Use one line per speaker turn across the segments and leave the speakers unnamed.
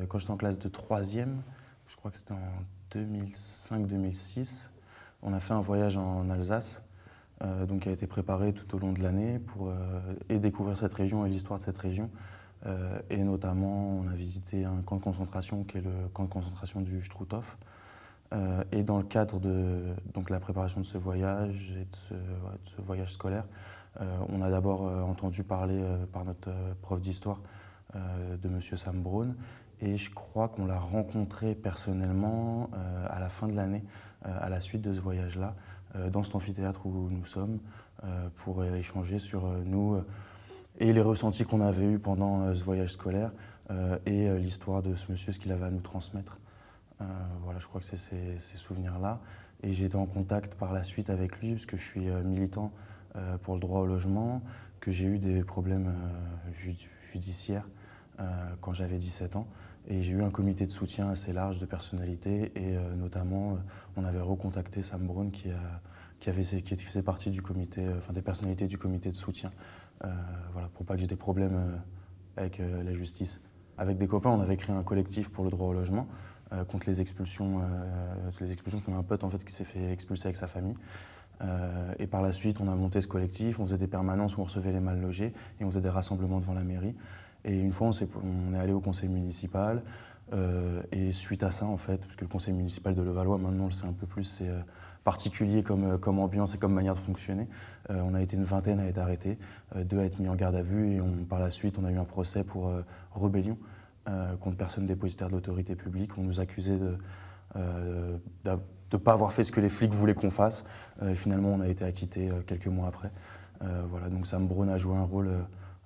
Quand j'étais en classe de 3e, je crois que c'était en 2005-2006, on a fait un voyage en Alsace, donc qui a été préparé tout au long de l'année pour découvrir cette région et l'histoire de cette région. Et notamment, on a visité un camp de concentration qui est le camp de concentration du Struthof. Et dans le cadre de donc, la préparation de ce voyage et de ce voyage scolaire, on a d'abord entendu parler par notre prof d'histoire de M. Sam Braun. Et je crois qu'on l'a rencontré personnellement à la fin de l'année, à la suite de ce voyage-là, dans cet amphithéâtre où nous sommes, pour échanger sur nous et les ressentis qu'on avait eus pendant ce voyage scolaire et l'histoire de ce monsieur, ce qu'il avait à nous transmettre. Voilà, je crois que c'est ces souvenirs-là. Et j'ai été en contact par la suite avec lui, parce que je suis militant pour le droit au logement, que j'ai eu des problèmes judiciaires quand j'avais 17 ans. Et j'ai eu un comité de soutien assez large de personnalités, et notamment, on avait recontacté Sam Braun qui faisait partie du comité, des personnalités du comité de soutien, voilà, pour pas que j'ai des problèmes avec la justice. Avec des copains, on avait créé un collectif pour le droit au logement, contre les expulsions. On a un pote en fait, qui s'est fait expulser avec sa famille. Et par la suite, on a monté ce collectif, on faisait des permanences où on recevait les mal logés et on faisait des rassemblements devant la mairie. Et une fois, on est allé au conseil municipal. Et suite à ça, en fait, parce que le conseil municipal de Levallois, maintenant, on le sait un peu plus, c'est particulier comme ambiance et comme manière de fonctionner. On a été une vingtaine à être arrêtés, 2 à être mis en garde à vue, et par la suite, on a eu un procès pour rébellion contre personne dépositaire de l'autorité publique. On nous accusait de ne pas avoir fait ce que les flics voulaient qu'on fasse. Et finalement, on a été acquittés quelques mois après. Voilà, donc Sam Braun a joué un rôle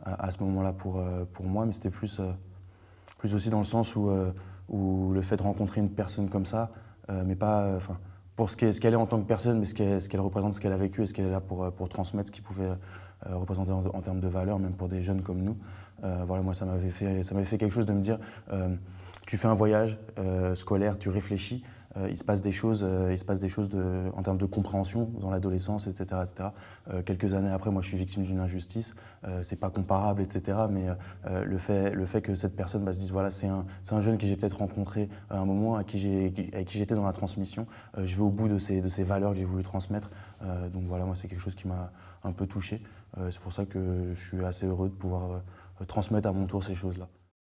à ce moment-là pour moi, mais c'était plus aussi dans le sens où le fait de rencontrer une personne comme ça, mais pas pour ce qu'elle est en tant que personne, mais ce qu'elle représente, ce qu'elle a vécu et ce qu'elle est là pour transmettre, ce qu'il pouvait représenter en termes de valeurs, même pour des jeunes comme nous. Voilà, moi, ça m'avait fait quelque chose de me dire, tu fais un voyage scolaire, tu réfléchis, il se passe des choses, en termes de compréhension dans l'adolescence, etc. etc. Quelques années après, moi, je suis victime d'une injustice, c'est pas comparable, etc. Mais le fait que cette personne se dise, voilà, c'est un jeune que j'ai peut-être rencontré à un moment, avec qui j'étais dans la transmission, je vais au bout de ces valeurs que j'ai voulu transmettre. Donc voilà, moi, c'est quelque chose qui m'a un peu touché. C'est pour ça que je suis assez heureux de pouvoir transmettre à mon tour ces choses-là.